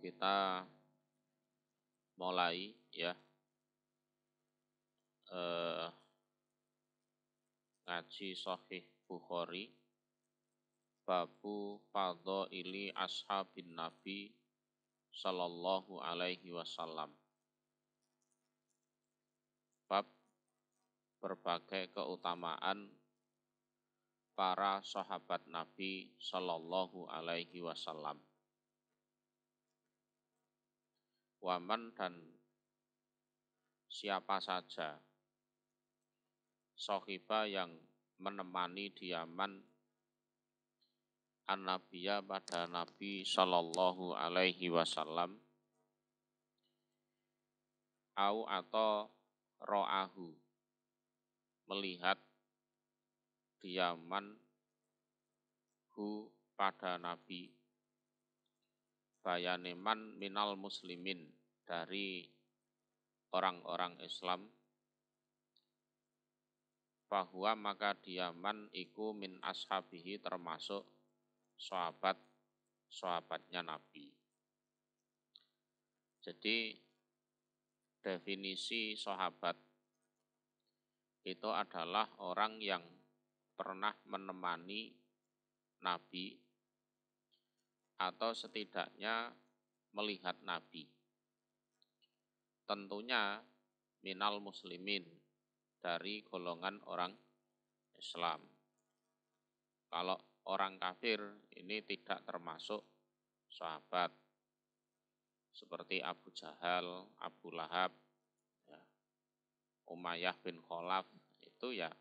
Kita mulai ya eh, ngaji Sahih Bukhari babu fadhaili ashabin Nabi sallallahu alaihi wasallam. Bab berbagai keutamaan para sahabat Nabi sallallahu alaihi wasallam. Waman dan siapa saja sohiba yang menemani diaman an-nabiyya pada Nabi sallallahu alaihi wasallam atau ro'ahu melihat diaman pada Nabi bayaneman minal muslimin dari orang-orang Islam bahwa maka diaman iku min ashabihi termasuk sahabatnya Nabi. Jadi definisi sahabat itu adalah orang yang pernah menemani Nabi atau setidaknya melihat Nabi. Tentunya minal muslimin dari golongan orang Islam. Kalau orang kafir ini tidak termasuk sahabat. Seperti Abu Jahal, Abu Lahab, ya, Umayyah bin Khalaf itu ya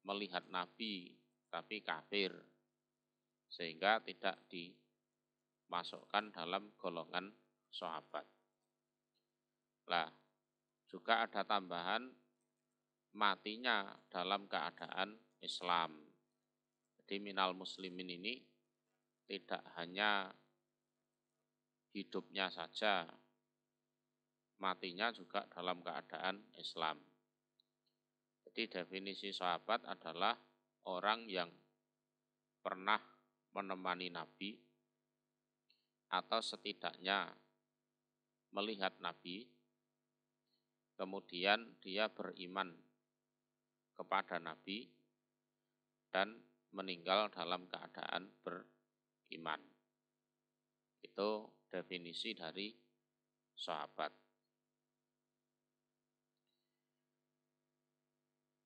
melihat Nabi tapi kafir. Sehingga tidak dimasukkan dalam golongan sahabat. Lah, juga ada tambahan matinya dalam keadaan Islam. Jadi minal muslimin ini tidak hanya hidupnya saja, matinya juga dalam keadaan Islam. Jadi definisi sahabat adalah orang yang pernah menemani Nabi atau setidaknya melihat Nabi, kemudian dia beriman kepada Nabi dan meninggal dalam keadaan beriman. Itu definisi dari sahabat.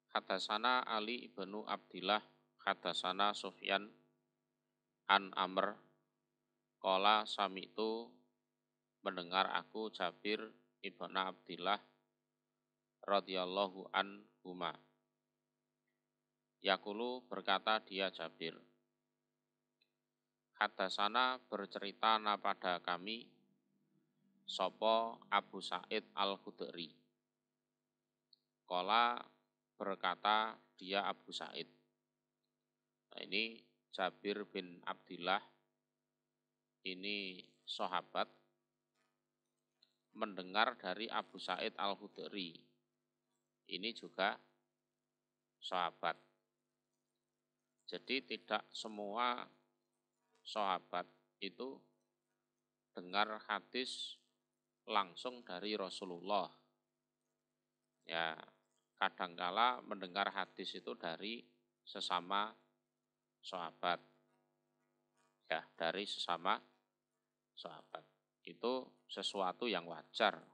Hadasana Ali ibnu Abdillah, hadasana Sufyan an Amr, qala sami'tu mendengar aku Jabir ibnu Abdillah radhiyallahu anhuma. Yaqulu berkata dia Jabir, hadasana bercerita pada kami sopo Abu Sa'id al-Khudri. Qala berkata dia Abu Sa'id. Nah, ini Jabir bin Abdillah, ini sahabat, mendengar dari Abu Sa'id al-Khudri. Ini juga sahabat. Jadi tidak semua sahabat itu dengar hadis langsung dari Rasulullah. Ya, kadangkala mendengar hadis itu dari sesama sahabat. Ya, dari sesama sahabat. Itu sesuatu yang wajar.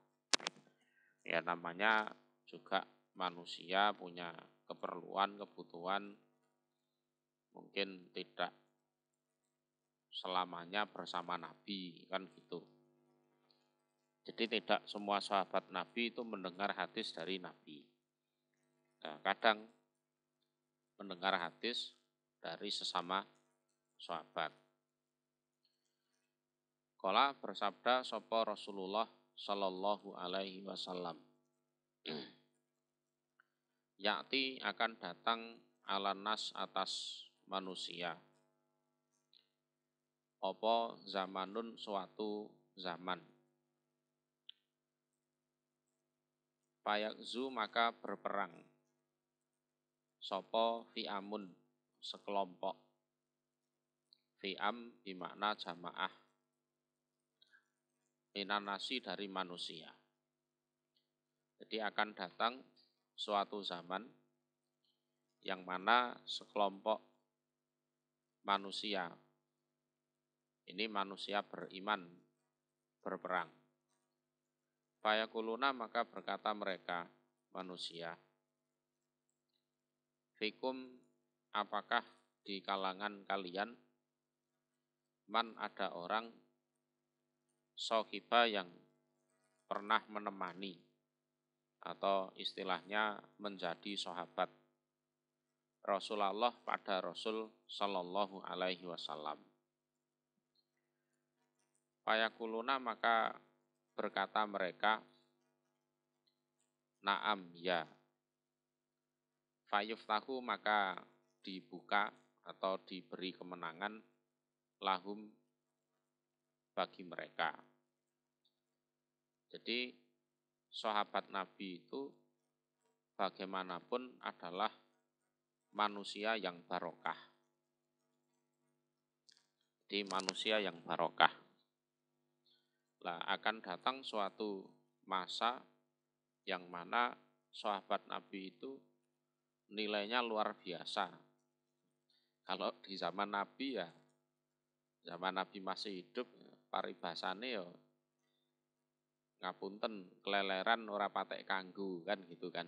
Ya, namanya juga manusia punya keperluan, kebutuhan, mungkin tidak selamanya bersama Nabi, kan gitu. Jadi tidak semua sahabat Nabi itu mendengar hadis dari Nabi. Nah, kadang mendengar hadis dari sesama sahabat. Qala bersabda sapa Rasulullah sallallahu alaihi wasallam. Yakti akan datang ala nas atas manusia. Apa zamanun suatu zaman. Fayakzu maka berperang. Sopo fi'amun sekelompok. Fi'am bermakna jamaah. minanasi dari manusia. Jadi akan datang suatu zaman yang mana sekelompok manusia, ini manusia beriman, berperang. Fayakuluna maka berkata mereka, manusia, fikum apakah di kalangan kalian, man ada orang, sohiba yang pernah menemani, atau istilahnya menjadi sahabat Rasulullah pada Rasul Shallallahu Alaihi Wasallam. Fayakuluna maka berkata mereka, naam ya. Fayuftahu maka dibuka atau diberi kemenangan lahum bagi mereka. Jadi sahabat Nabi itu bagaimanapun adalah manusia yang barokah. Di manusia yang barokah. Lah akan datang suatu masa yang mana sahabat Nabi itu nilainya luar biasa. Kalau di zaman Nabi ya, zaman Nabi masih hidup, paribasane ya ngapunten keleleran ora patek kanggo kan gitu kan.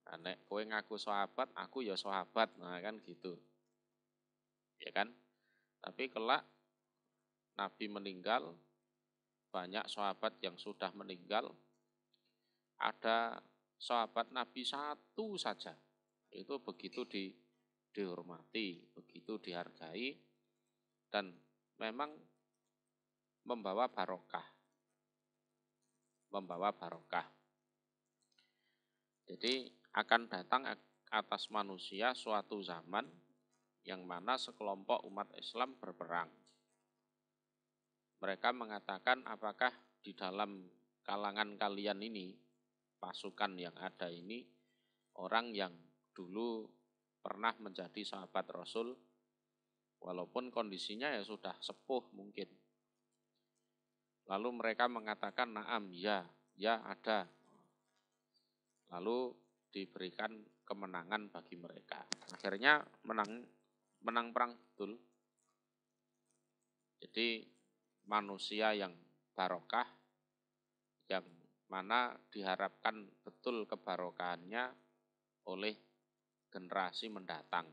Nah, nek kowe ngaku sahabat, aku ya sahabat, nah kan gitu. Ya kan? Tapi kelak Nabi meninggal, banyak sahabat yang sudah meninggal, ada sahabat Nabi satu saja, itu begitu dihormati, begitu dihargai, dan memang membawa barokah. Membawa barokah. Jadi akan datang atas manusia suatu zaman yang mana sekelompok umat Islam berperang. Mereka mengatakan, apakah di dalam kalangan kalian ini, pasukan yang ada ini, orang yang dulu pernah menjadi sahabat Rasul, walaupun kondisinya ya sudah sepuh mungkin. Lalu mereka mengatakan, naam, ya ada. Lalu diberikan kemenangan bagi mereka. Akhirnya menang perang betul. Jadi manusia yang barokah, yang mana diharapkan betul kebarokahannya oleh generasi mendatang.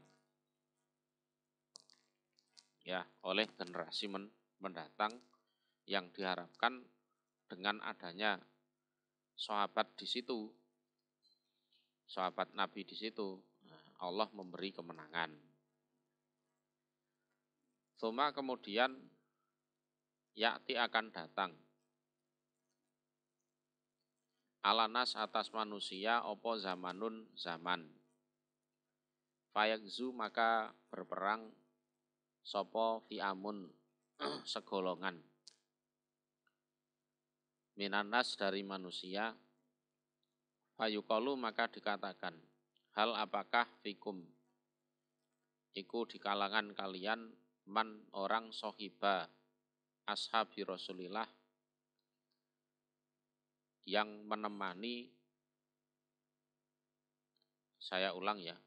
Ya, oleh generasi mendatang yang diharapkan dengan adanya sahabat di situ, sahabat Nabi di situ, Allah memberi kemenangan. Tsumma kemudian yakti akan datang alanas atas manusia opo zamanun zaman. Fayagzu maka berperang sopo fi'amun segolongan. Minanas dari manusia. Fayuqalu maka dikatakan, hal apakah fikum, iku di kalangan kalian, man orang sohiba ashabi Rasulillah, yang menemani, saya ulang ya,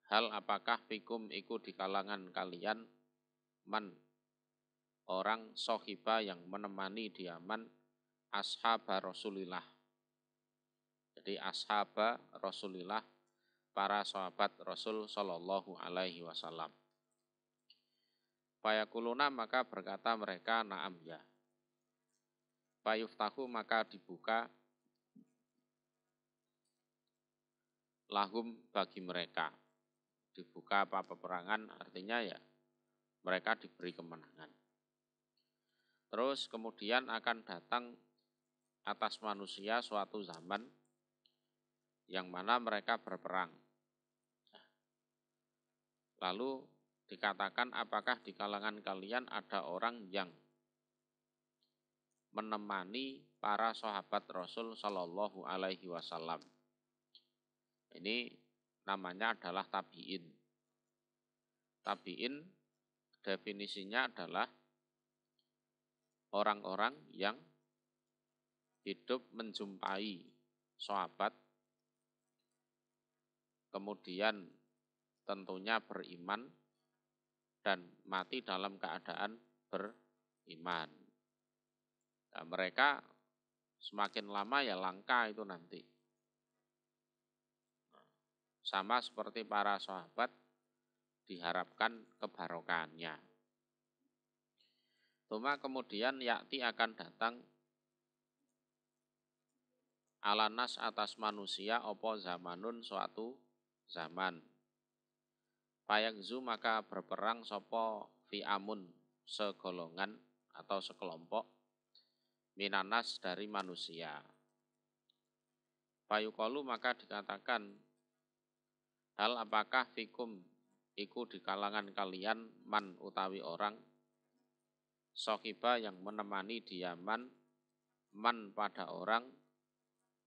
hal apakah fikum iku di kalangan kalian, man orang sohiba yang menemani diaman ashaba Rasulillah. Jadi ashaba Rasulillah, para sahabat Rasul Shallallahu Alaihi Wasallam. Fayakuluna maka berkata mereka, naam ya. Fayuftahu maka dibuka lahum bagi mereka. Dibuka apa peperangan, artinya ya mereka diberi kemenangan. Terus kemudian akan datang atas manusia suatu zaman yang mana mereka berperang. Lalu dikatakan, apakah di kalangan kalian ada orang yang menemani para sahabat Rasul Shallallahu Alaihi Wasallam. Ini namanya adalah tabi'in. Tabi'in definisinya adalah orang-orang yang hidup menjumpai sahabat, kemudian tentunya beriman dan mati dalam keadaan beriman. Nah, mereka semakin lama ya langka itu nanti. Sama seperti para sahabat diharapkan kebarokahannya. Cuma kemudian yakti akan datang alanas atas manusia opo zamanun suatu zaman. Payagzu maka berperang sopo fi'amun segolongan atau sekelompok minanas dari manusia. Payukolu maka dikatakan, hal apakah fikum iku di kalangan kalian man utawi orang sohiba yang menemani diaman, man pada orang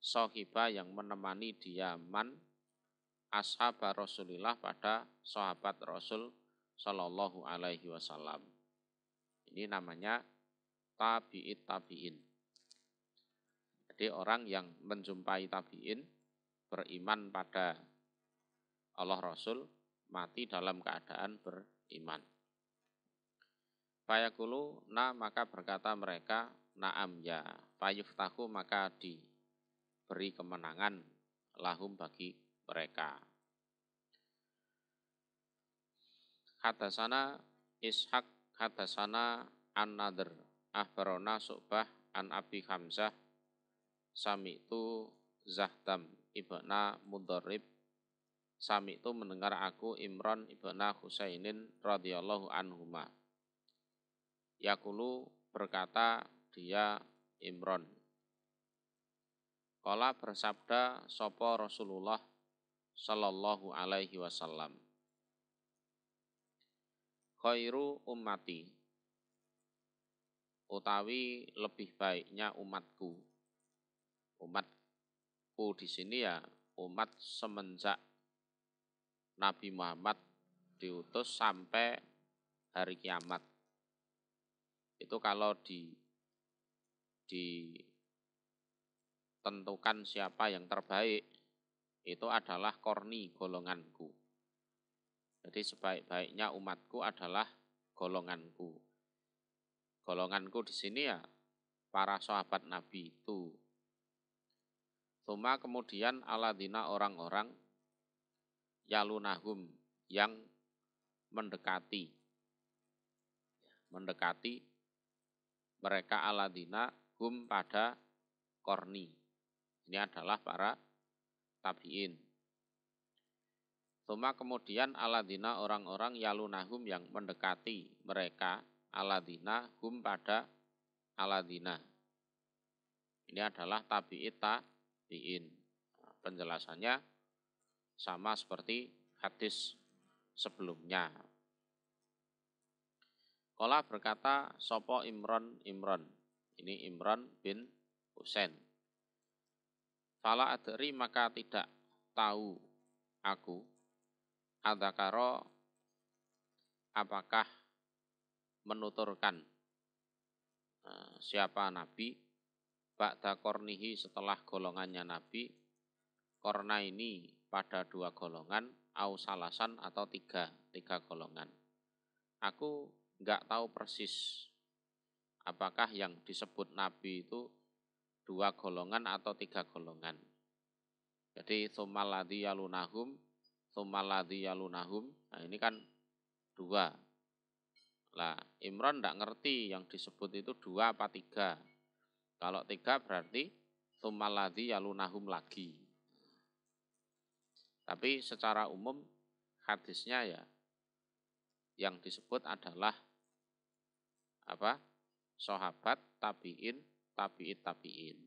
sohiba yang menemani diaman ashab Rasulillah pada sahabat Rasul Shallallahu Alaihi Wasallam. Ini namanya tabi'it tabi'in. Jadi orang yang menjumpai tabi'in, beriman pada Allah Rasul, mati dalam keadaan beriman. Fayaqulu na maka berkata mereka, na'am ya, fayuftahu maka diberi kemenangan lahum bagi mereka. Hadasana Ishaq hadasana An-Nadr akhbarona Su'bah an Abi Hamzah sami'tu Zahdam ibna Mudharrib sami'tu mendengar aku Imran ibna Husainin radhiyallahu anhuma. Yaqulu berkata dia Imran. Qala bersabda sapa Rasulullah sallallahu alaihi wasallam. Khairu ummati utawi lebih baiknya umatku. Umatku di sini ya umat semenjak Nabi Muhammad diutus sampai hari kiamat. Itu kalau ditentukan siapa yang terbaik, itu adalah korni golonganku. Jadi sebaik-baiknya umatku adalah golonganku. Golonganku di sini ya para sahabat Nabi itu. Tsumma kemudian aladina orang-orang yalunahum yang mendekati mereka aladina hum pada korni. Ini adalah para tabi'in. Tsumma kemudian aladina orang-orang yalunahum yang mendekati mereka aladina hum pada aladina. Ini adalah tabi'it tabi'in. Penjelasannya sama seperti hadis sebelumnya. Qala berkata sopo Imran. Ini Imran bin Husain. Fala adri maka tidak tahu aku adzakara apakah menuturkan siapa Nabi ba'da kornihi setelah golongannya Nabi korna ini pada dua golongan au salasan atau tiga golongan. Aku enggak tahu persis apakah yang disebut Nabi itu dua golongan atau tiga golongan. Jadi tsummaladzi yalunahum. Nah ini kan dua. Lah Imran enggak ngerti yang disebut itu dua apa tiga. Kalau tiga berarti tsummaladzi yalunahum lagi. Tapi secara umum hadisnya ya yang disebut adalah apa? Sahabat, tabi'in, tabi'in.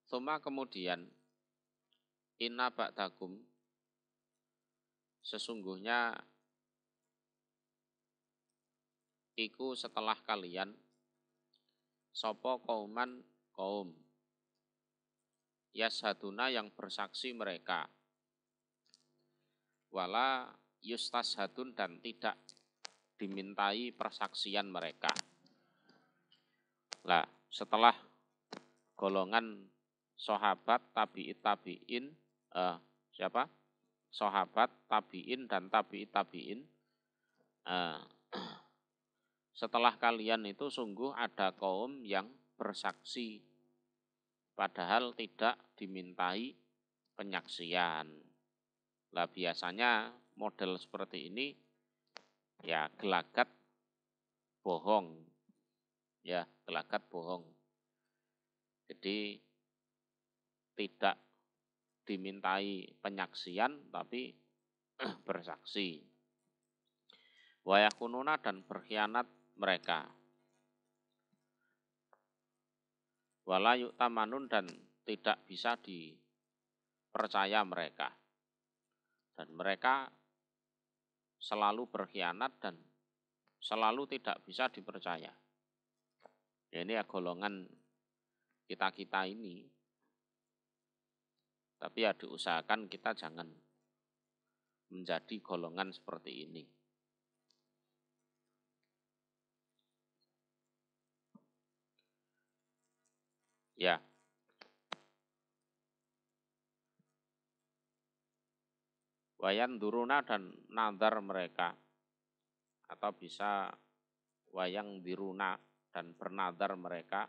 Tsumma kemudian inna ba'dakum sesungguhnya iku setelah kalian sopo kauman kaum yashaduna yang bersaksi mereka wala yustashadun dan tidak dimintai persaksian mereka. Lah, setelah golongan sahabat, tabi'in, siapa? Sahabat, tabi'in, dan tabi'in. Setelah kalian itu sungguh ada kaum yang bersaksi, padahal tidak dimintai penyaksian. Lah biasanya model seperti ini ya gelagat bohong. Ya, gelagat bohong. Jadi tidak dimintai penyaksian tapi bersaksi. Wayakununa dan berkhianat mereka. Wala yu'tamanun dan tidak bisa dipercaya mereka. Dan mereka selalu berkhianat dan selalu tidak bisa dipercaya. Ya, ini ya golongan kita-kita ini. Tapi ya diusahakan kita jangan menjadi golongan seperti ini. Ya. Wayan duruna dan nadar mereka. Atau bisa wayang diruna dan bernadar mereka.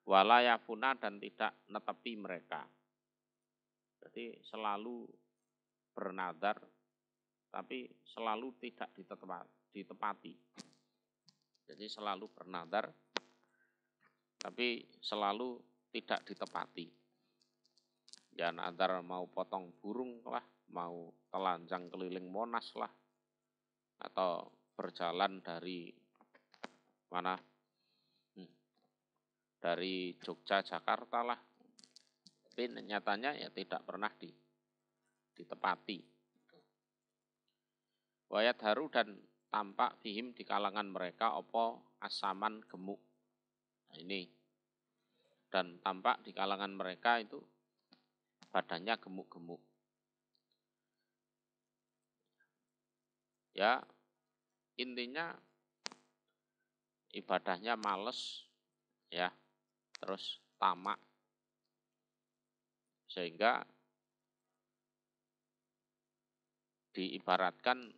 Walayafuna dan tidak netepi mereka. Jadi selalu bernadar tapi selalu tidak ditepati. Jadi selalu bernadar tapi selalu tidak ditepati. Ya nadar mau potong burung lah, mau telanjang keliling Monas lah, atau berjalan dari mana? Dari Jogja Jakarta lah. Tapi nyatanya ya tidak pernah ditepati. Wayat haru dan tampak fihim di kalangan mereka opo asaman gemuk. Nah ini. Dan tampak di kalangan mereka itu badannya gemuk-gemuk. Ya intinya ibadahnya males ya, terus tamak, sehingga diibaratkan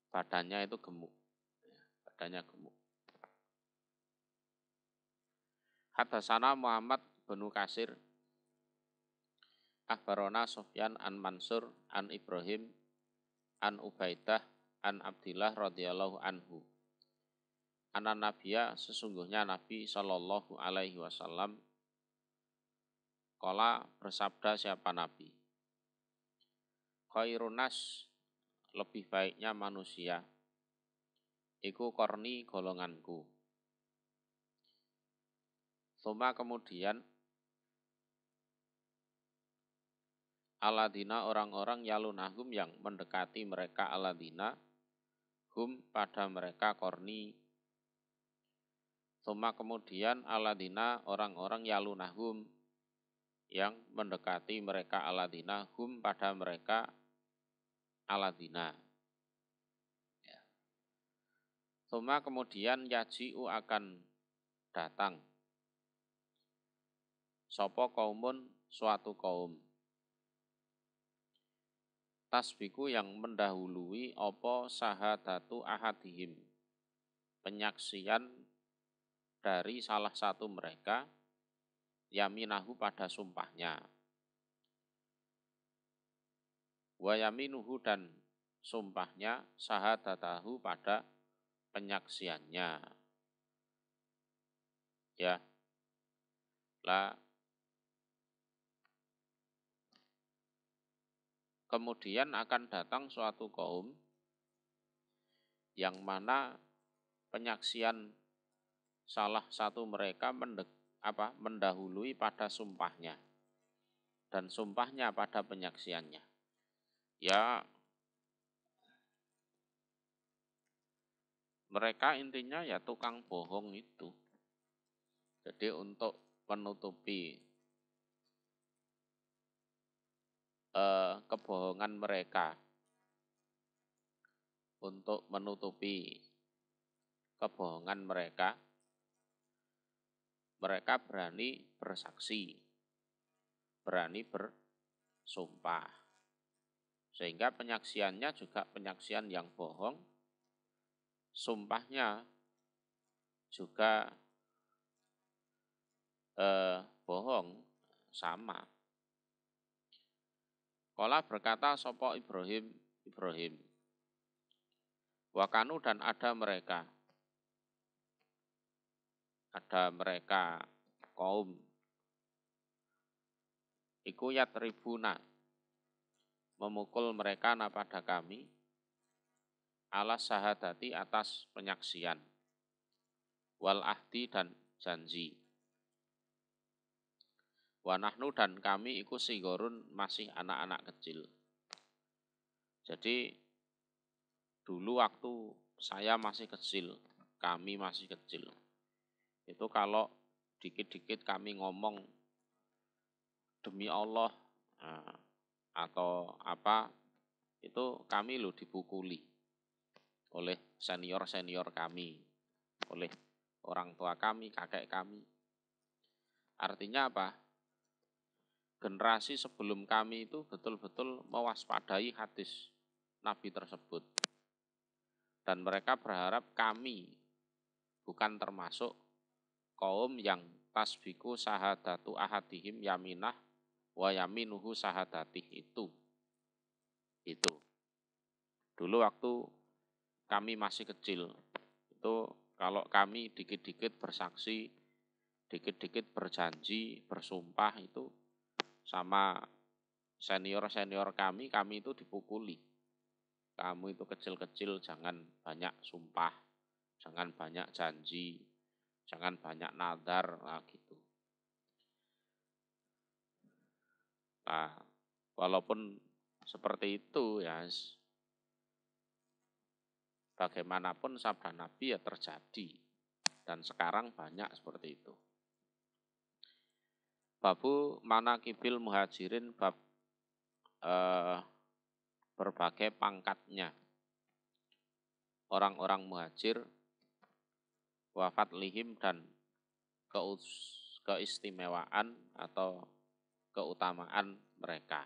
badannya itu gemuk. Badannya gemuk. Hadatsana Muhammad bin Kasir akhbarona Sufyan an Mansur an Ibrahim an Ubaidah an Abdillah radhiyallahu anhu. Ana Nabiya sesungguhnya Nabi Shallallahu alaihi wasallam qala bersabda siapa Nabi. Khairunas lebih baiknya manusia iku korni golonganku. Suma kemudian aladina orang-orang yalunahum yang mendekati mereka aladina hum pada mereka korni. Suma kemudian aladina orang-orang yalunahum yang mendekati mereka aladina hum pada mereka aladina. Ya. Suma kemudian yaji'u akan datang sopo kaumun suatu kaum. Tasbiku yang mendahului opo sahadatu ahadihim. Penyaksian dari salah satu mereka yaminahu pada sumpahnya. Wa yaminuhu dan sumpahnya sahadatahu pada penyaksiannya. Ya. Lah kemudian akan datang suatu kaum yang mana penyaksian salah satu mereka mendahului pada sumpahnya dan sumpahnya pada penyaksiannya. Ya, mereka intinya ya tukang bohong itu. Jadi untuk menutupi kebohongan mereka, untuk menutupi kebohongan mereka, mereka berani bersaksi, berani bersumpah. Sehingga penyaksiannya juga penyaksian yang bohong, sumpahnya juga bohong, sama. Qala berkata sapa Ibrahim, Wakanu dan ada mereka kaum iku yatribuna memukul mereka pada kami alas sahadati atas penyaksian wal ahdi dan janji wa nahnu dan kami iku sigorun masih anak-anak kecil. Jadi dulu waktu saya masih kecil, kami masih kecil, itu kalau dikit-dikit kami ngomong demi Allah atau apa, itu kami loh dipukuli oleh senior-senior kami, oleh orang tua kami, kakek kami. Artinya apa? Generasi sebelum kami itu betul-betul mewaspadai hadis Nabi tersebut. Dan mereka berharap kami bukan termasuk kaum yang tasbiku sahadatu ahadihim yaminah wa yaminuhu sahadatih itu. Dulu waktu kami masih kecil, itu kalau kami dikit-dikit bersaksi, dikit-dikit berjanji, bersumpah itu sama senior-senior kami itu dipukuli. Kamu itu kecil-kecil jangan banyak sumpah, jangan banyak janji, jangan banyak nadar, gitu. Nah, walaupun seperti itu ya, bagaimanapun sabda Nabi ya terjadi. Dan sekarang banyak seperti itu. Babu manaqibil muhajirin, bab berbagai pangkatnya orang-orang muhajir, wafat lihim dan keistimewaan atau keutamaan mereka.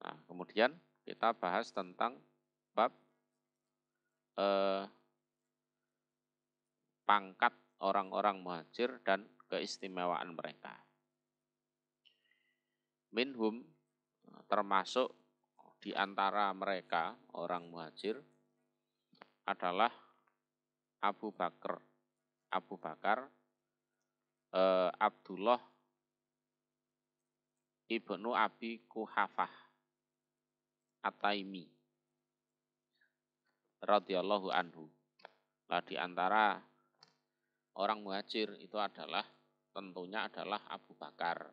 Nah, kemudian kita bahas tentang bab pangkat orang-orang muhajir dan keistimewaan mereka. Minhum termasuk di antara mereka orang muhajir adalah Abu Bakar, Abdullah ibnu Abi Quhafah At-Taimi radhiyallahu anhu. Nah, di antara orang muhajir itu adalah tentunya adalah Abu Bakar.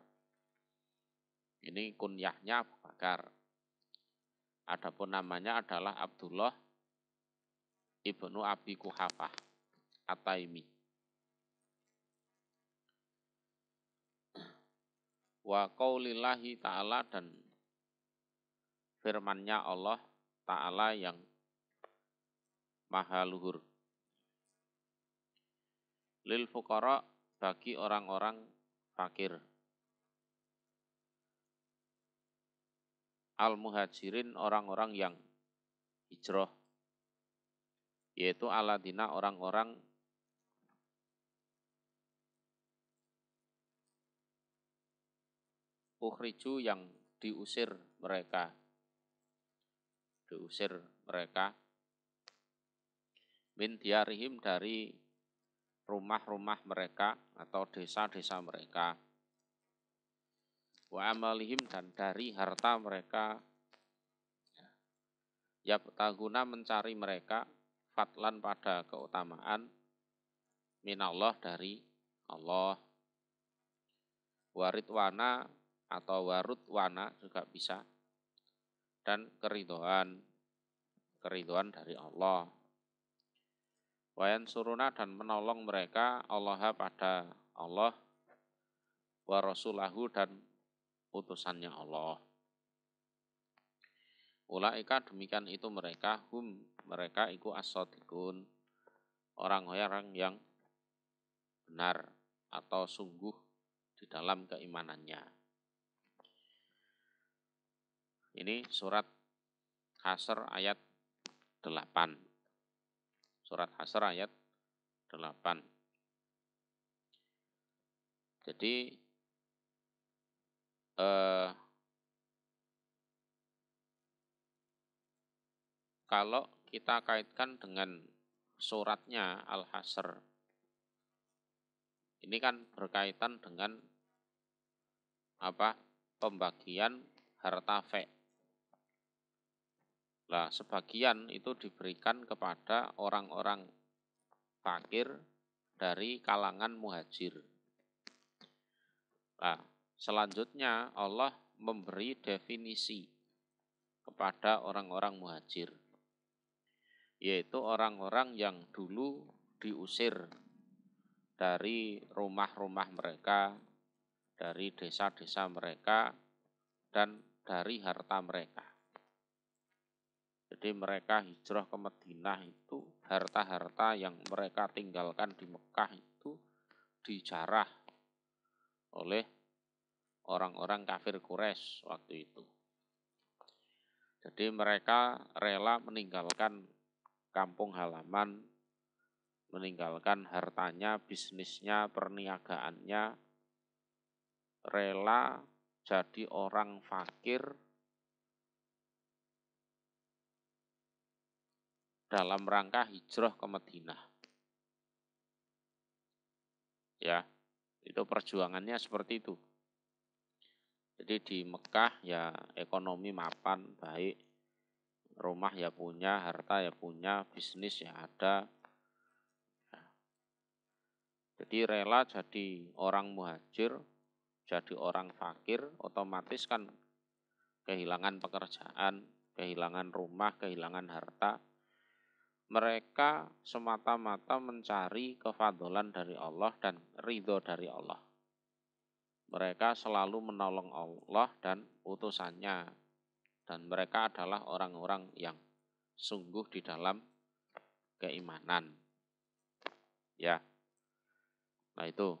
Ini kunyahnya Abu Bakar. Adapun namanya adalah Abdullah ibnu Abi Quhafah At-Taimi. Wa qaulillahi ta'ala dan firman-Nya Allah Ta'ala yang maha luhur. Lil fuqara bagi orang-orang fakir. Al muhajirin orang-orang yang hijrah. Yaitu aladina orang-orang ukhriju yang diusir mereka. Min diarihim dari rumah-rumah mereka atau desa-desa mereka. Wa amalihim dan dari harta mereka. Yabtaguna mencari mereka fatlan pada keutamaan minallah dari Allah. Waridwana atau warudwana juga bisa. Dan keridhaan dari Allah. Wayan suruna dan menolong mereka Allah pada Allah wa rasulahu dan utusannya Allah. Ulaika demikian itu mereka iku as-shadiqun orang-orang yang benar atau sungguh di dalam keimanannya. Ini surat Hasyr ayat 8. Surat Hasyr ayat 8. Jadi kalau kita kaitkan dengan suratnya Al-Hasyr, ini kan berkaitan dengan pembagian harta fe. Nah, sebagian itu diberikan kepada orang-orang fakir dari kalangan muhajir. Nah, selanjutnya Allah memberi definisi kepada orang-orang muhajir, yaitu orang-orang yang dulu diusir dari rumah-rumah mereka, dari desa-desa mereka, dan dari harta mereka. Jadi mereka hijrah ke Madinah itu, harta-harta yang mereka tinggalkan di Mekah itu dijarah oleh orang-orang kafir Quraisy waktu itu. Jadi mereka rela meninggalkan kampung halaman, meninggalkan hartanya, bisnisnya, perniagaannya, rela jadi orang fakir dalam rangka hijrah ke Madinah. Ya, itu perjuangannya seperti itu. Jadi di Mekah ya ekonomi mapan, baik, rumah ya punya, harta ya punya, bisnis ya ada. Jadi rela jadi orang muhajir, jadi orang fakir, otomatis kan kehilangan pekerjaan, kehilangan rumah, kehilangan harta. Mereka semata-mata mencari kefadolan dari Allah dan ridho dari Allah. Mereka selalu menolong Allah dan utusannya. Dan mereka adalah orang-orang yang sungguh di dalam keimanan. Ya. Nah itu.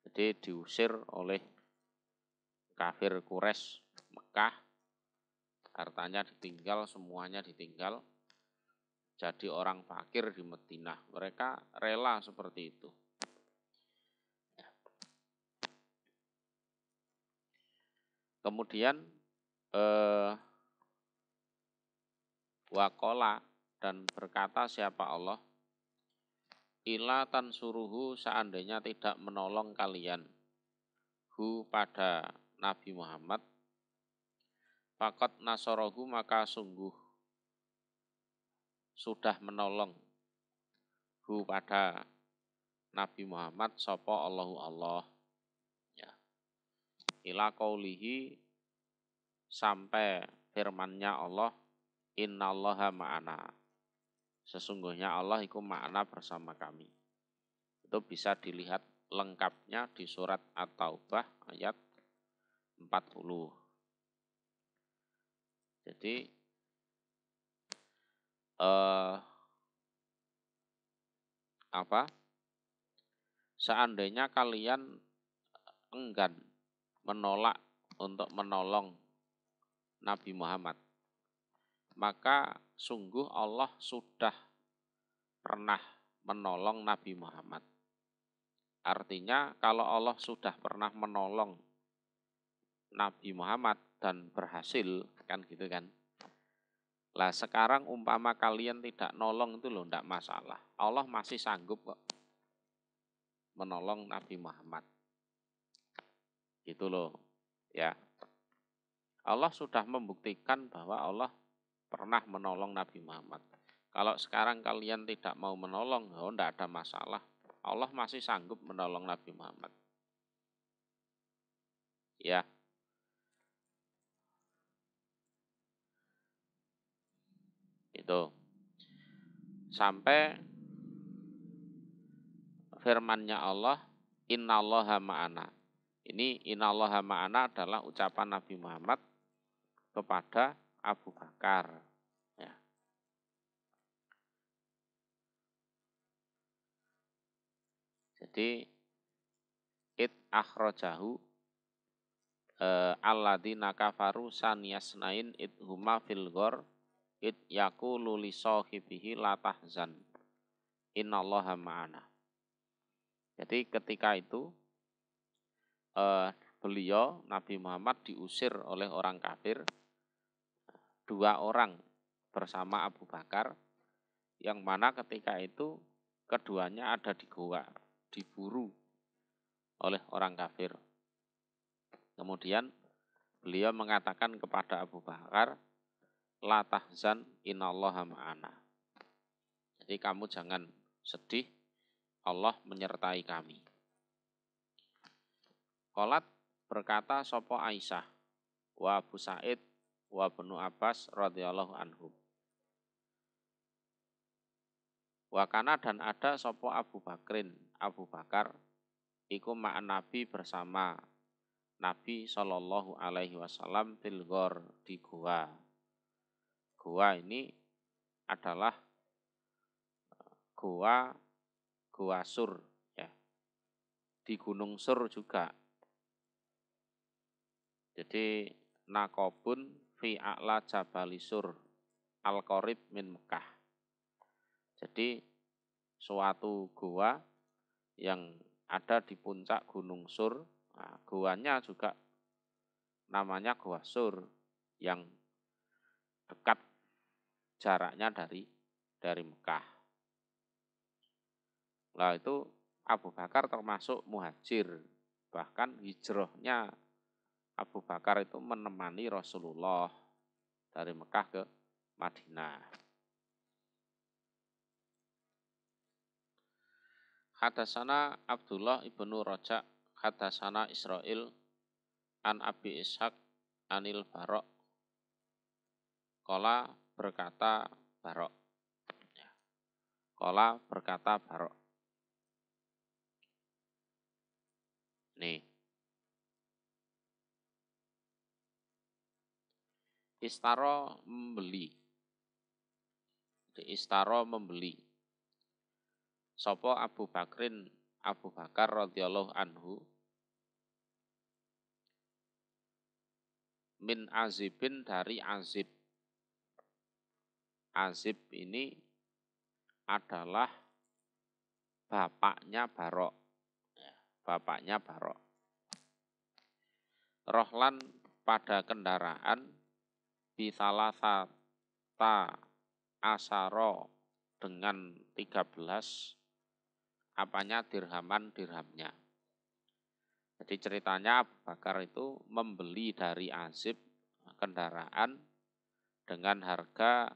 Jadi diusir oleh kafir Quraisy Mekah. Hartanya ditinggal, semuanya ditinggal. Jadi orang fakir di Madinah. Mereka rela seperti itu. Kemudian waqala, dan berkata siapa Allah, ila tansuruhu, seandainya tidak menolong kalian, hu pada Nabi Muhammad, faqad nasarahu, maka sungguh sudah menolong hu pada Nabi Muhammad sapa Allahu Allah. Ya. Ila qaulihi, sampai firman-Nya Allah, innallaha ma'ana, sesungguhnya Allah iku ma'ana, bersama kami. Itu bisa dilihat lengkapnya di surat At-Taubah ayat 40. Jadi seandainya kalian enggan, menolak untuk menolong Nabi Muhammad, maka sungguh Allah sudah pernah menolong Nabi Muhammad. Artinya kalau Allah sudah pernah menolong Nabi Muhammad dan berhasil, kan gitu kan. Lah sekarang umpama kalian tidak nolong itu loh, tidak masalah. Allah masih sanggup kok menolong Nabi Muhammad. Gitu loh, ya. Allah sudah membuktikan bahwa Allah pernah menolong Nabi Muhammad. Kalau sekarang kalian tidak mau menolong, tidak ada masalah. Allah masih sanggup menolong Nabi Muhammad. Ya. Itu. Sampai firman-Nya Allah, innallaha ma'ana. Ini innallaha ma'ana adalah ucapan Nabi Muhammad kepada Abu Bakar. Ya. Jadi it akhrajahu alladzina kafaru saniyasnain it huma fil ghor it yaqulu li sahibihi la tahzan innallaha ma'ana. Jadi ketika itu beliau Nabi Muhammad diusir oleh orang kafir, 2 orang bersama Abu Bakar, yang mana ketika itu keduanya ada di goa, diburu oleh orang kafir. Kemudian beliau mengatakan kepada Abu Bakar, la tahzan innallaha ma'ana. Jadi kamu jangan sedih, Allah menyertai kami. Qalat berkata sopo Aisyah wa Abu Sa'id wa Ibnu Abbas radhiyallahu anhum. Wa kana dan ada sopo Abu Bakar iku ma'an Nabi bersama Nabi Shallallahu alaihi wasallam fil ghor di gua. Gua ini adalah gua Sur ya. Di Gunung Sur juga. Jadi nakobun fi a'la Jabali Sur al-qarib min Mekah. Jadi suatu gua yang ada di puncak Gunung Sur. Nah, guanya juga namanya Gua Sur yang dekat jaraknya dari Mekah. Nah itu Abu Bakar termasuk muhajir. Bahkan hijrahnya Abu Bakar itu menemani Rasulullah dari Mekah ke Madinah. Hadatsana Abdullah ibnu Raja, hadatsana Israil an Abi Ishaq anil Barok. Qala berkata Barok. Qala berkata Barok. Nih. Istaro membeli. Istaro membeli. Sopo Abu Bakar radhiyallahu anhu min Azibin dari Azib. Azib ini adalah bapaknya Barok. Ya, bapaknya Barok. Rohlan pada kendaraan bisalasata asaro dengan 13 dirhamnya. Jadi ceritanya Abu Bakar itu membeli dari Azib kendaraan dengan harga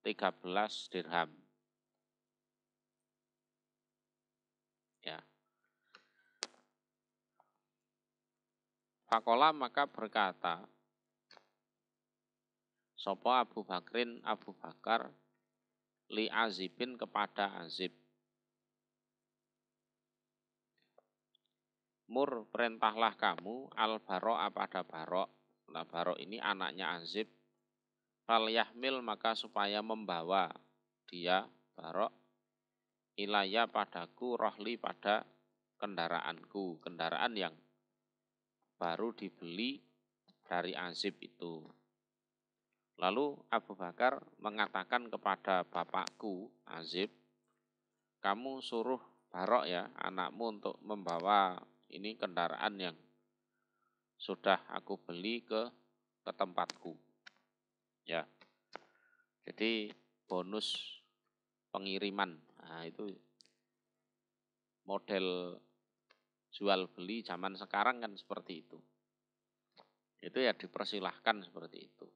13 dirham. Ya. Fakola maka berkata sopo Abu Bakar li Azibin kepada Azib. Mur perintahlah kamu al Barok pada Barok. Nah Barok ini anaknya Azib. Fal yahmil maka supaya membawa dia Barok ilaya padaku rohli pada kendaraanku. Kendaraan yang baru dibeli dari Azib itu. Lalu Abu Bakar mengatakan kepada bapakku Azib, kamu suruh Barok ya anakmu untuk membawa ini kendaraan yang sudah aku beli ke tempatku. Ya. Jadi bonus pengiriman. Nah, itu model jual beli zaman sekarang kan seperti itu. Itu ya dipersilahkan seperti itu.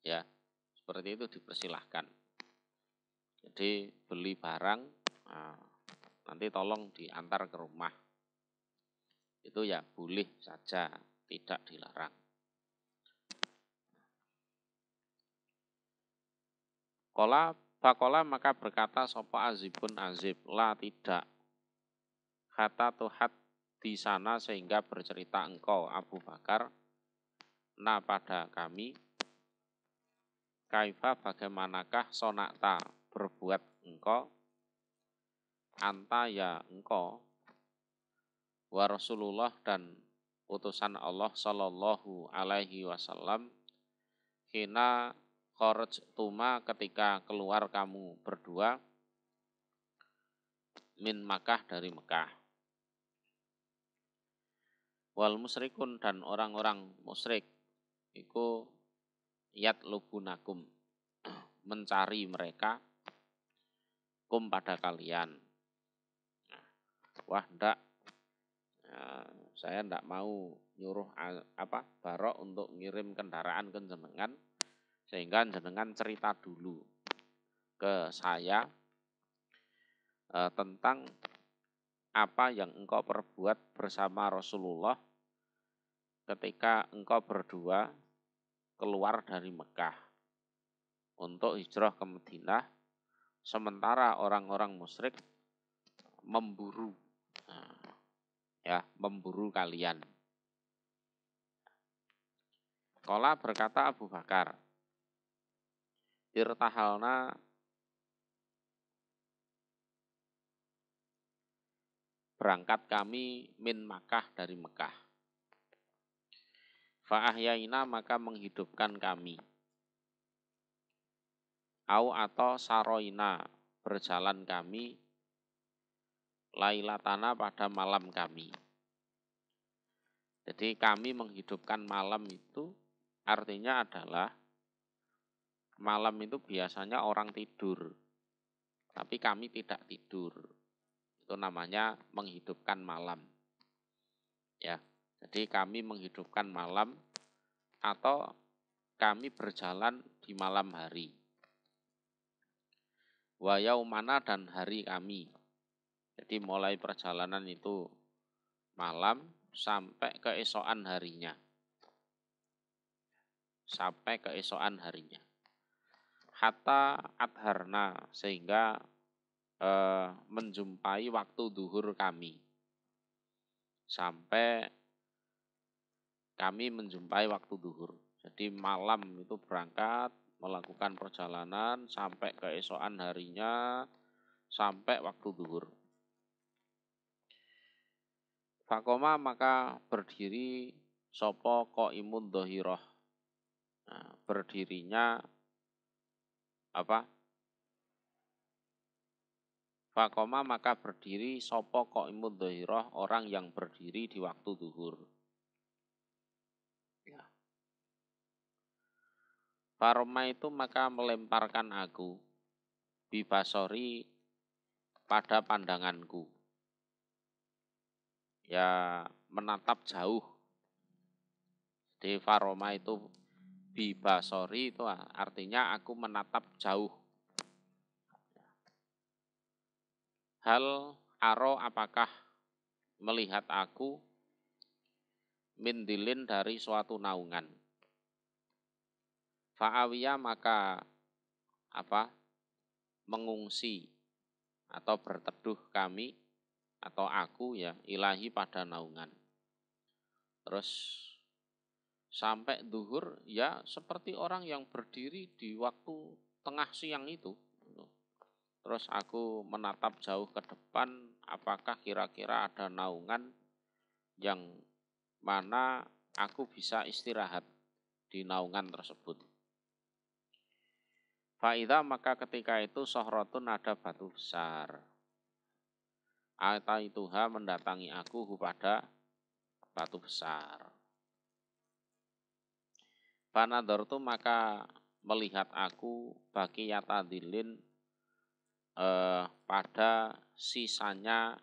Ya, seperti itu dipersilahkan. Jadi beli barang, nah, nanti tolong diantar ke rumah. Itu ya boleh saja, tidak dilarang. Fakola maka berkata sopo Azibun Azib, la tidak. Kata tuhat di sana sehingga bercerita engkau Abu Bakar, na pada kami, kaifa bagaimanakah sonakta berbuat engkau, anta ya engkau, wa Rasulullah dan utusan Allah sallallahu alaihi wasallam, hina kharajtuma ketika keluar kamu berdua, min Makkah dari Mekah. Wal musyrikun dan orang-orang musyrik iku yatlubunakum mencari mereka, kum pada kalian. Wah ndak, saya ndak mau nyuruh Barok untuk ngirim kendaraan ke jenengan, sehingga jenengan cerita dulu ke saya tentang apa yang engkau perbuat bersama Rasulullah ketika engkau berdua keluar dari Mekah untuk hijrah ke Madinah, sementara orang-orang musyrik memburu, memburu kalian. Qala berkata Abu Bakar, irtahalna berangkat kami min Makkah dari Mekah. Fa'ahyaina maka menghidupkan kami. Au atau saroina berjalan kami, lailatana pada malam kami. Jadi kami menghidupkan malam itu artinya adalah malam itu biasanya orang tidur, tapi kami tidak tidur. Itu namanya menghidupkan malam. Ya, jadi kami menghidupkan malam atau kami berjalan di malam hari. Wa yaumana dan hari kami. Jadi mulai perjalanan itu malam sampai keesokan harinya. Sampai keesokan harinya. Hatta adharna sehingga menjumpai waktu duhur kami. Sampai kami menjumpai waktu duhur. Jadi malam itu berangkat melakukan perjalanan sampai keesokan harinya, sampai waktu duhur. Fakoma maka berdiri sopo qaimun dhahiroh. Nah, berdirinya Fakoma maka berdiri sopo qaimun dhahiroh, orang yang berdiri di waktu duhur. Ya. Faroma itu maka melemparkan aku bibasori pada pandanganku. Ya, menatap jauh. Di faroma itu bibasori itu artinya aku menatap jauh. Hal aro apakah melihat aku mindilin dari suatu naungan. Fa'awiyah maka mengungsi atau berteduh kami atau aku ya ilahi pada naungan. Terus sampai duhur ya seperti orang yang berdiri di waktu tengah siang itu. Terus aku menatap jauh ke depan, apakah kira-kira ada naungan yang mana aku bisa istirahat di naungan tersebut. Fa'idha maka ketika itu sohrotun ada batu besar. Ataituha mendatangi aku pada batu besar. Panadortu maka melihat aku bagi yatadilin pada sisanya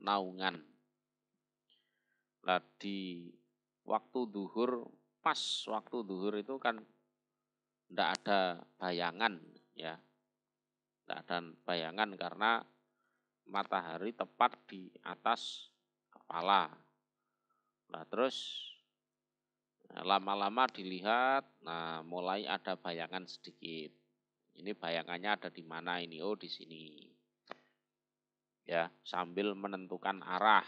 naungan. Nah, di waktu duhur, pas waktu duhur itu kan tidak ada bayangan ya. Tidak ada bayangan karena matahari tepat di atas kepala. Nah, terus lama-lama dilihat, nah mulai ada bayangan sedikit. Ini bayangannya ada di mana ini? Oh, di sini. Ya, sambil menentukan arah.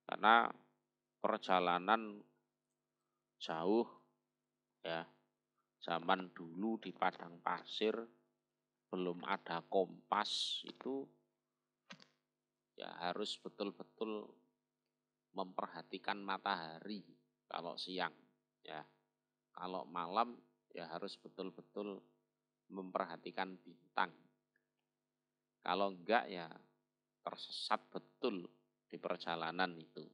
Karena perjalanan jauh ya. Zaman dulu di padang pasir belum ada kompas itu ya harus betul-betul memperhatikan matahari kalau siang ya. Kalau malam ya harus betul-betul memperhatikan bintang. Kalau enggak ya tersesat betul di perjalanan itu.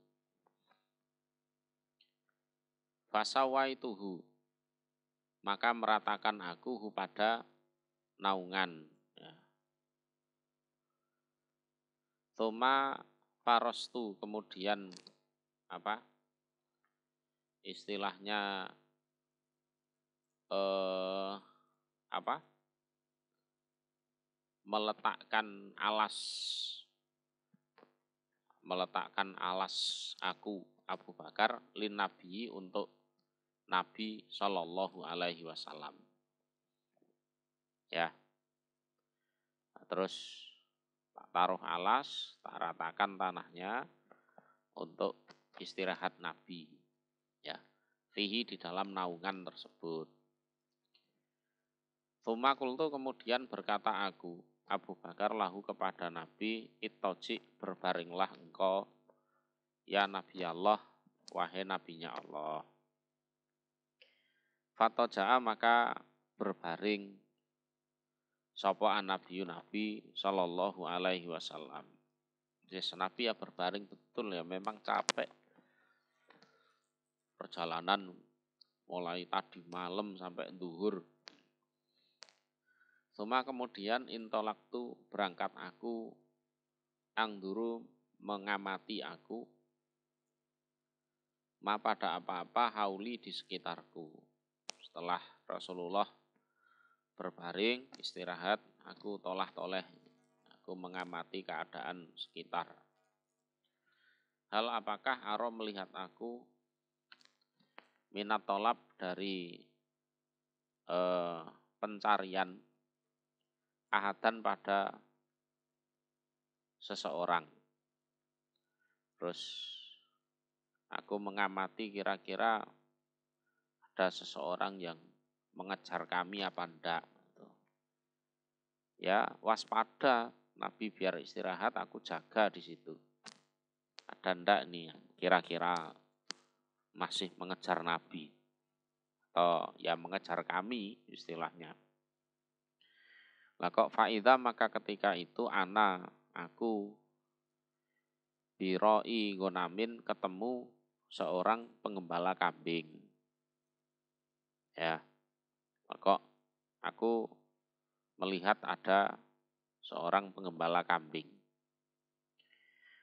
Fasawaituhu, maka meratakan aku pada naungan. Ya. Thumma parostu, kemudian apa? Istilahnya apa? Meletakkan alas aku Abu Bakar lin Nabi untuk Nabi Shallallahu Alaihi Wasallam. Ya, terus tak taruh alas, tak ratakan tanahnya untuk istirahat Nabi. Ya, fihi di dalam naungan tersebut. Tsumma qultu, kemudian berkata aku Abu Bakar lahu kepada Nabi, ittaji, berbaringlah engkau ya Nabi Allah, wahai Nabinya Allah. Fatoja'a, maka berbaring sapa Nabi Sallallahu Alaihi Wasallam. Jadi Nabi ya berbaring betul ya, memang capek perjalanan mulai tadi malam sampai zuhur. Suma kemudian intolaktu, berangkat aku, angduru, mengamati aku, ma pada apa-apa hauli di sekitarku. Setelah Rasulullah berbaring istirahat, aku tolah-toleh, aku mengamati keadaan sekitar. Hal apakah aro melihat aku minat tolab dari pencarian ahadan pada seseorang. Terus aku mengamati kira-kira ada seseorang yang mengejar kami apa enggak. Ya, waspada Nabi biar istirahat, aku jaga di situ. Ada enggak nih kira-kira masih mengejar Nabi atau ya mengejar kami istilahnya. Lah kok faida, maka ketika itu aku biroi gonamin, ketemu seorang penggembala kambing. Ya, kok aku melihat ada seorang penggembala kambing.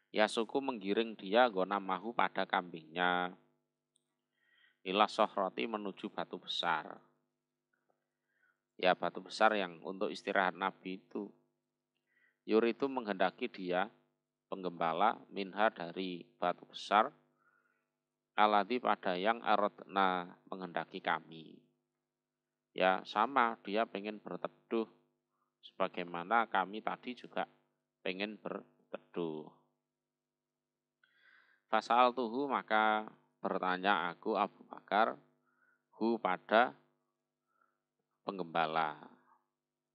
Ya suku menggiring dia gonamahu pada kambingnya. Ila sohroti, menuju batu besar. Ya batu besar yang untuk istirahat Nabi itu. Yuri itu menghendaki dia, penggembala, minha dari batu besar, aladi pada yang arodna menghendaki kami. Ya sama, dia pengen berteduh, sebagaimana kami tadi juga pengen berteduh. Fasal tuhu, maka bertanya aku Abu Bakar, hu pada penggembala.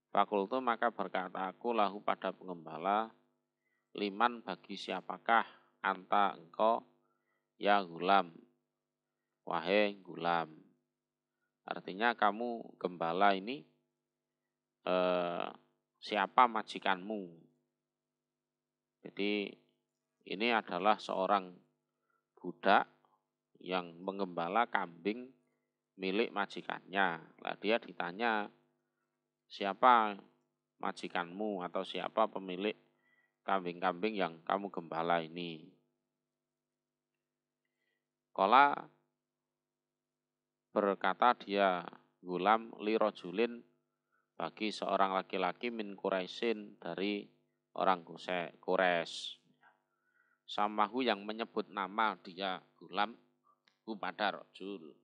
Fakultu, maka berkata aku lahu pada penggembala, liman, bagi siapakah anta engkau ya gulam, wahai gulam. Artinya kamu gembala ini siapa majikanmu. Jadi ini adalah seorang budak yang menggembala kambing milik majikannya. Lah dia ditanya, siapa majikanmu atau siapa pemilik kambing-kambing yang kamu gembala ini. Kala, berkata dia, gulam li rojulin, bagi seorang laki-laki min Quraisyin, dari orang Quraisy. Samahu, yang menyebut nama dia gulam, hu pada rojul.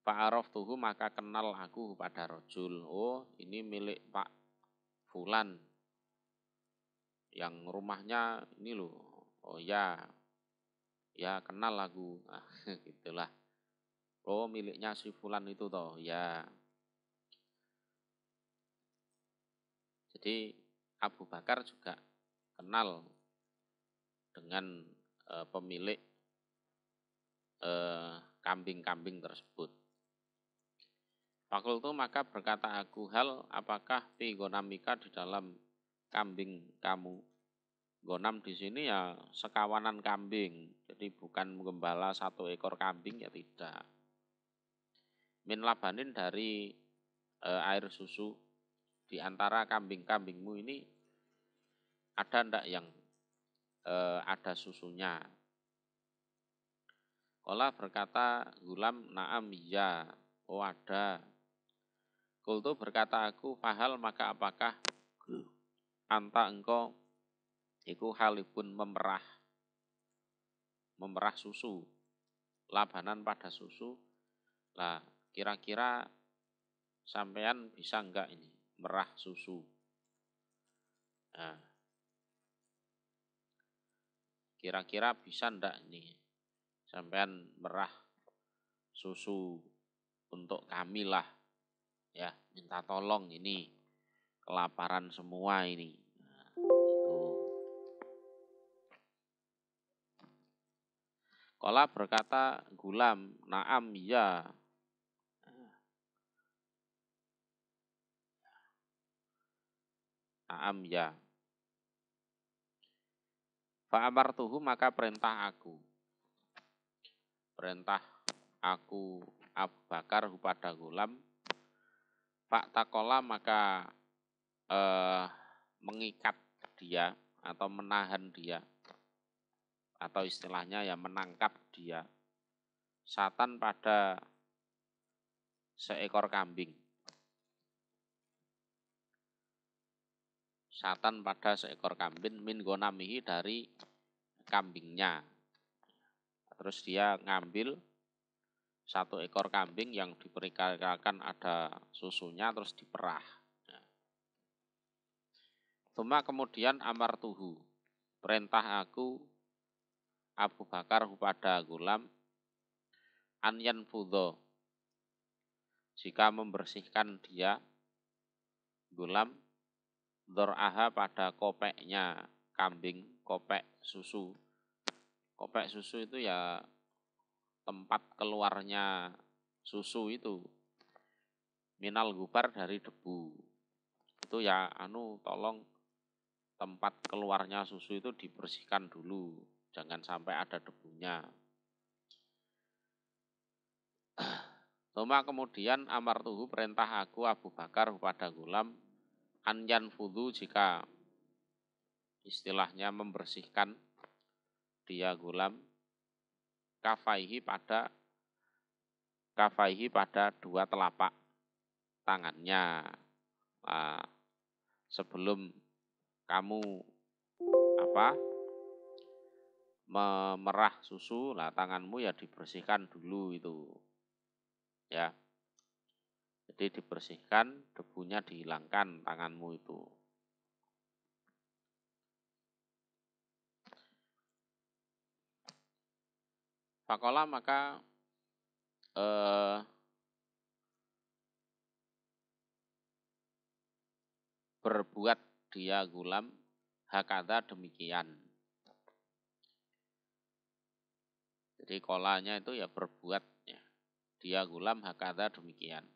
Fa'arof tuhu, maka kenal aku pada rojul. Oh, ini milik Pak Fulan yang rumahnya ini loh. Oh ya, ya kenal aku. Nah, gitulah. Oh, miliknya si Fulan itu toh. Ya. Jadi Abu Bakar juga kenal dengan pemilik kambing-kambing tersebut. Fakultu maka berkata aku, hal apakah fi gonamika di dalam kambing kamu? Gonam di sini ya sekawanan kambing, jadi bukan menggembala 1 ekor kambing, ya tidak. Min labanin dari air susu, di antara kambing-kambingmu ini ada ndak yang ada susunya? Qala berkata gulam, na'am ya, oh ada. Kultu berkata aku, fahal maka apakah anta engkau iku halibun memerah susu, labanan pada susu. Lah kira-kira sampean bisa enggak ini merah susu? Nah, kira-kira bisa enggak ini sampean merah susu untuk kami lah, ya, minta tolong ini, kelaparan semua ini. Nah, itu. Qala berkata gulam, na'am ya. Na'am ya. Fa'amartuhu maka perintah aku Abu Bakar kepada gulam, Pak Takola maka mengikat dia atau menahan dia, atau istilahnya ya menangkap dia, satan pada seekor kambing. Satan pada seekor kambing, min gonamihi dari kambingnya. Terus dia ngambil 1 ekor kambing yang diperkirakan ada susunya, terus diperah. Tuma kemudian amartuhu, perintah aku Abu Bakar kepada gulam, anyan fudho, jika membersihkan dia gulam, dor'aha pada kopeknya kambing, kopek susu. Kopek susu itu ya tempat keluarnya susu itu, minal gubar dari debu. Itu ya tolong tempat keluarnya susu itu dibersihkan dulu, jangan sampai ada debunya. Tuma kemudian amartuhu, perintah aku Abu Bakar kepada gulam, anyan fudhu, jika istilahnya membersihkan dia gulam, kafaihi pada 2 telapak tangannya. Nah, sebelum kamu memerah susu, lah tanganmu ya dibersihkan dulu itu, ya. Jadi dibersihkan, debunya dihilangkan tanganmu itu. Fakola maka berbuat dia gulam hakada demikian. Jadi kolanya itu ya berbuat, ya, dia gulam hakada demikian.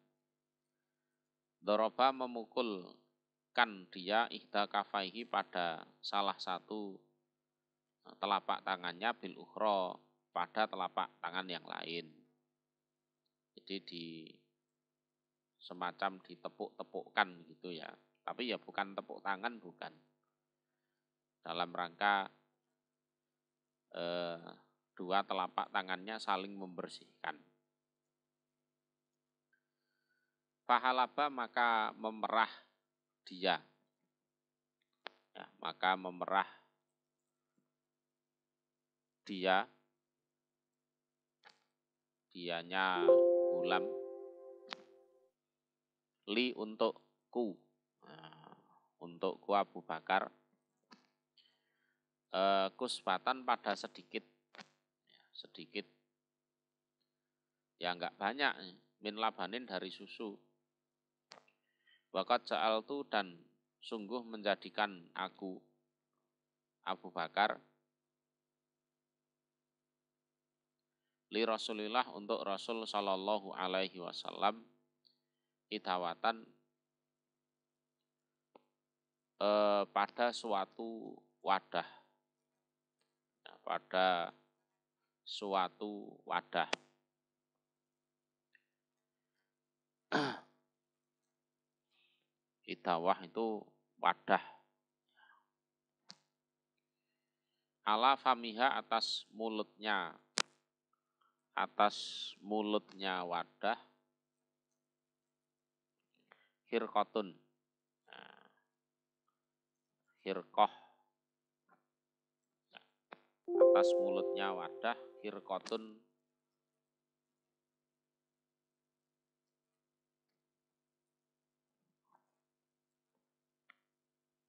Doroba memukulkan dia ihda kafaihi pada salah satu telapak tangannya, bil ukhro pada telapak tangan yang lain. Jadi semacam ditepuk-tepukkan gitu ya. Tapi ya bukan tepuk tangan, bukan. Dalam rangka 2 telapak tangannya saling membersihkan. Fahalaba maka memerah dia. Ya, maka memerah dia, dianya gulam, li untukku, untukku Abu Bakar, kusbatan pada sedikit, ya enggak banyak, min labanin dari susu. Wakat ja'altu, dan sungguh menjadikan aku Abu Bakar li Rasulillah untuk Rasul Shallallahu Alaihi Wasallam idawatan pada suatu wadah, pada suatu wadah. Idawah itu wadah. Ala famiha atas mulutnya wadah, hirqotun, hirqoh, atas mulutnya wadah, hirqotun,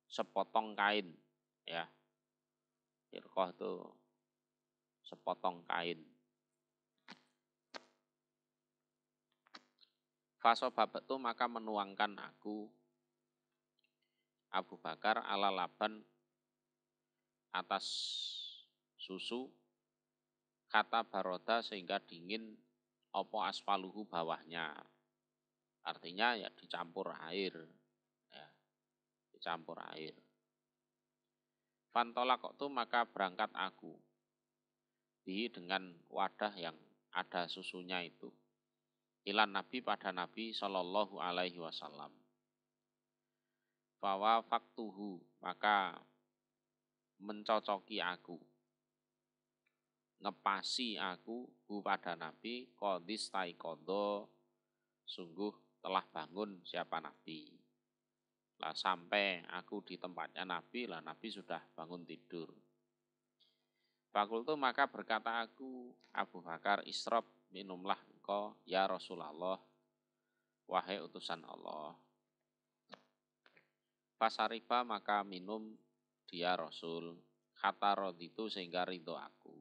sepotong kain, ya. Hirqoh itu sepotong kain. Fasobabtu maka menuangkan aku Abu Bakar ala laban atas susu, kata baroda sehingga dingin opo asfaluhu bawahnya. Artinya ya dicampur air, ya, dicampur air. Fantolak tu maka berangkat aku dengan wadah yang ada susunya itu ilan Nabi pada Nabi Shallallahu Alaihi Wasallam. Fawa faktuhu maka mencocoki aku, ngepasi aku pada Nabi kodis taikodo sungguh telah bangun siapa Nabi. Lah sampai aku di tempatnya Nabi, lah Nabi sudah bangun tidur. Fakultu maka berkata aku Abu Bakar isrob minumlah engkau ya Rasulullah wahai utusan Allah. Pasariba maka minum dia Rasul kata roditu sehingga ridho aku.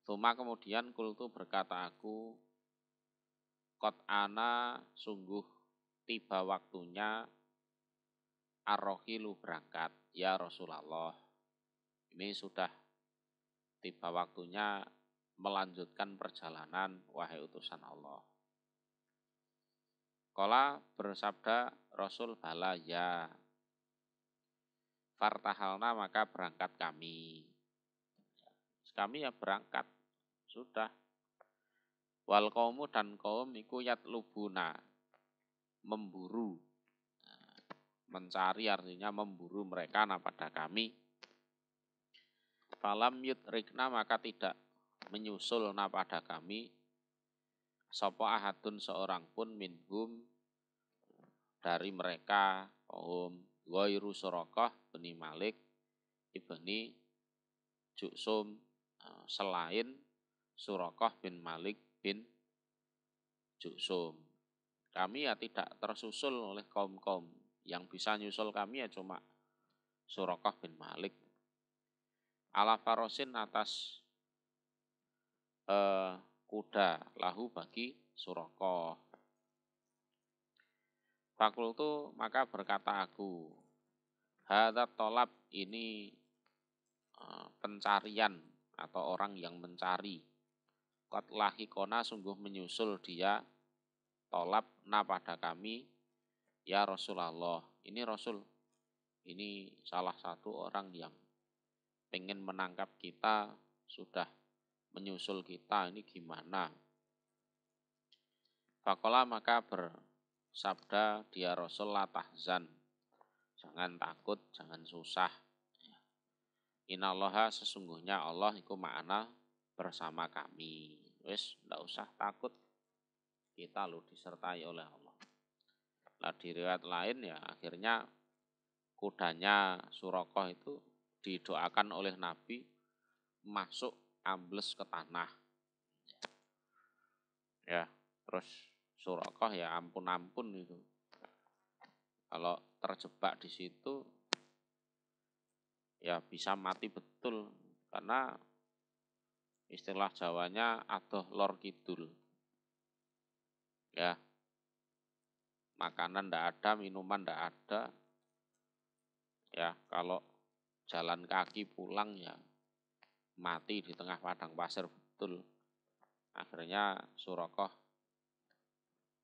Tuma kemudian kultu berkata aku kot ana sungguh tiba waktunya ar-rohilu berangkat ya Rasulullah. Ini sudah tiba waktunya melanjutkan perjalanan wahai utusan Allah. Qala bersabda Rasul bala ya. Fartahalna maka berangkat kami. Kami ya berangkat sudah. Wal qaumu dan kaum iku yatlubuna memburu. Mencari artinya memburu mereka pada kami. Falam yudrikna maka tidak menyusul pada kami sapa ahadun seorang pun minhum dari mereka kaum ghairu Suraqah bin Malik ibni Ju'sum selain Suraqah bin Malik bin Ju'sum. Kami ya tidak tersusul oleh kaum-kaum, yang bisa nyusul kami ya cuma Suraqah bin Malik. Ala farosin atas kuda lahu bagi Suraqah. Fakultu maka berkata aku, hadza tolab ini pencarian atau orang yang mencari. Qad lahikona sungguh menyusul dia tolab na pada kami ya Rasulullah. Ini Rasul, ini salah satu orang yang pengen menangkap kita, sudah menyusul kita, ini gimana? Faqala maka bersabda dia Rasul la tahzan, jangan takut, jangan susah. Innallaha sesungguhnya Allah iku ma'ana bersama kami. Wis ndak usah takut, kita lo disertai oleh Allah. Lah di riwayat lain ya akhirnya kudanya Suraqah itu didoakan oleh Nabi masuk ambles ke tanah. Ya, terus Suraqah ya ampun-ampun itu. Kalau terjebak di situ ya bisa mati betul karena istilah Jawanya adoh lor kidul. Ya. makanan ndak ada, minuman ndak ada. Ya, kalau jalan kaki pulang ya mati di tengah padang pasir betul. Akhirnya Surakoh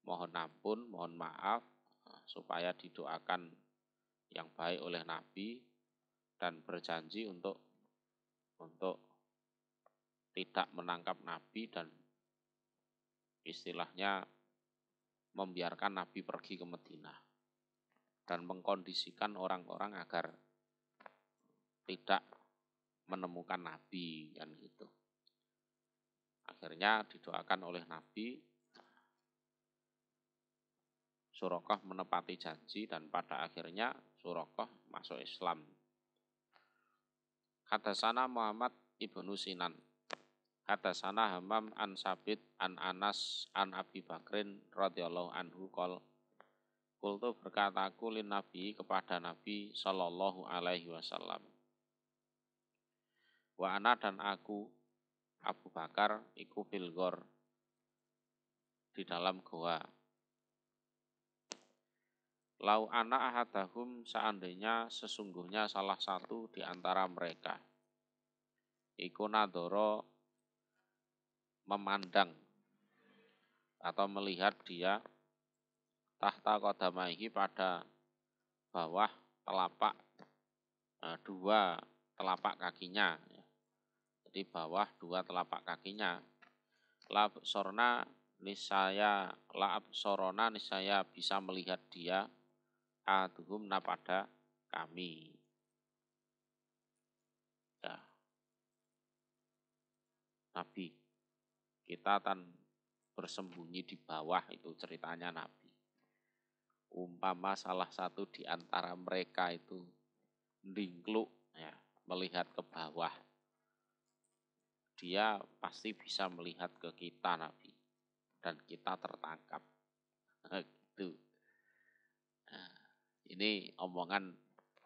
mohon ampun, mohon maaf supaya didoakan yang baik oleh Nabi dan berjanji untuk tidak menangkap Nabi dan istilahnya membiarkan Nabi pergi ke Madinah dan mengkondisikan orang-orang agar tidak menemukan Nabi kan gitu. Akhirnya didoakan oleh Nabi, Surakoh menepati janji dan pada akhirnya Surakoh masuk Islam. Hadatsana Muhammad ibnu Sinan, hadatsana Hammam an Sabit an Anas an Abi Bakrin radhiyallahu anhu qol qultu berkata aku lin Nabi kepada Nabi sallallahu alaihi wasallam. Wa ana dan aku Abu Bakar iku fil ghor di dalam goa. Lau ana ahadahum seandainya sesungguhnya salah satu di antara mereka iku nadoro memandang atau melihat dia tahta qadamaihi pada bawah telapak dua telapak kakinya. Jadi bawah dua telapak kakinya. La absorna niscaya bisa melihat dia aduhumna pada kami. Ya. Nabi, kita akan bersembunyi di bawah, itu ceritanya Nabi. Umpama salah satu di antara mereka itu ndingkluk ya, melihat ke bawah, dia pasti bisa melihat ke kita Nabi dan kita tertangkap. Gitu. Nah, ini omongan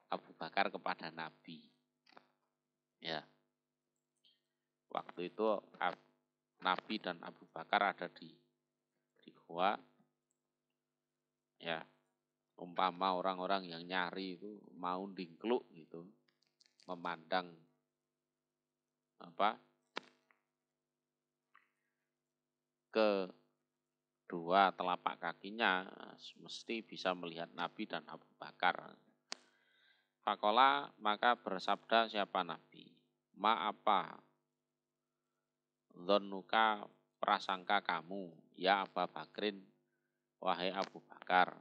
Abu Bakar kepada Nabi. Ya. Waktu itu Nabi dan Abu Bakar ada di gua. Ya. Umpama orang-orang yang nyari itu mau ndingkluk gitu, memandang ke dua telapak kakinya, mesti bisa melihat Nabi dan Abu Bakar. Fakola maka bersabda siapa Nabi, ma apa dhannuka prasangka kamu ya Abu Bakrin, wahai Abu Bakar,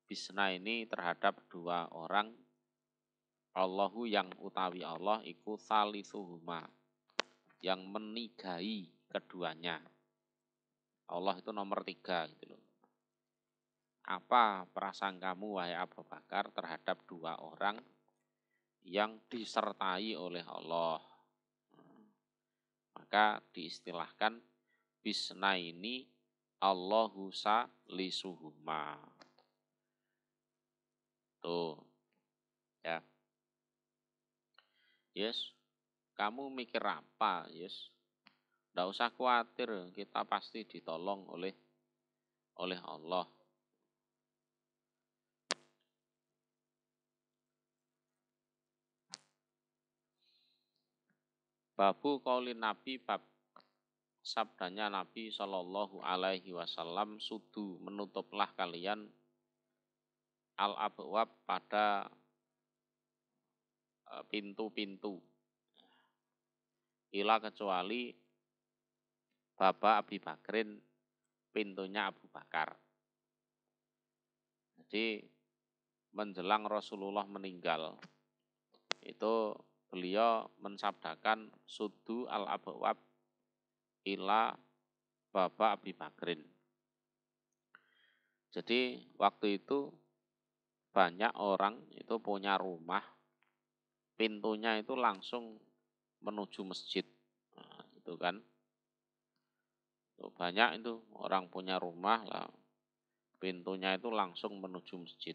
bisna ini terhadap dua orang, Allahu yang utawi Allah iku salisuhuma, yang menigai keduanya. Allah itu nomor 3 gitu loh. Apa prasangkamu wahai Abu Bakar terhadap dua orang yang disertai oleh Allah? Maka diistilahkan bisna ini Allahu salisuhuma. Tuh. Ya. Yes. Kamu mikir apa, yes? Nggak usah khawatir, kita pasti ditolong oleh Allah. Babu qaulin Nabi, bab sabdanya Nabi Shallallahu alaihi wasallam, sudu menutuplah kalian al-abwab pada pintu-pintu, ila kecuali baba Abi Bakrin, pintunya Abu Bakar. Jadi menjelang Rasulullah meninggal itu beliau mensabdakan sudu al-abwab ila baba Abi Bakrin. Jadi waktu itu banyak orang itu punya rumah, pintunya itu langsung menuju masjid. Nah, itu kan. Banyak itu orang punya rumah lah, pintunya itu langsung menuju masjid.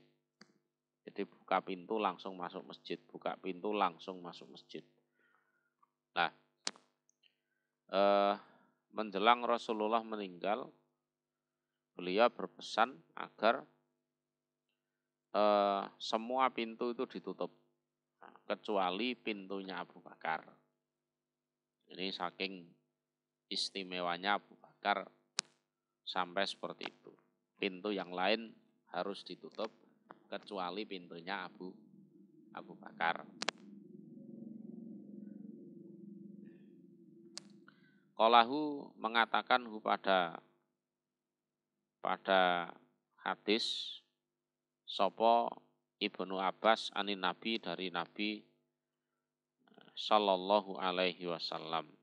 Jadi buka pintu langsung masuk masjid, buka pintu langsung masuk masjid. Nah, menjelang Rasulullah meninggal, beliau berpesan agar semua pintu itu ditutup, kecuali pintunya Abu Bakar. Ini saking istimewanya Abu Bakar sampai seperti itu. Pintu yang lain harus ditutup, kecuali pintunya Abu Bakar. Qalahu mengatakan pada hadis sopo Ibnu Abbas anin Nabi dari Nabi Sallallahu alaihi wasallam.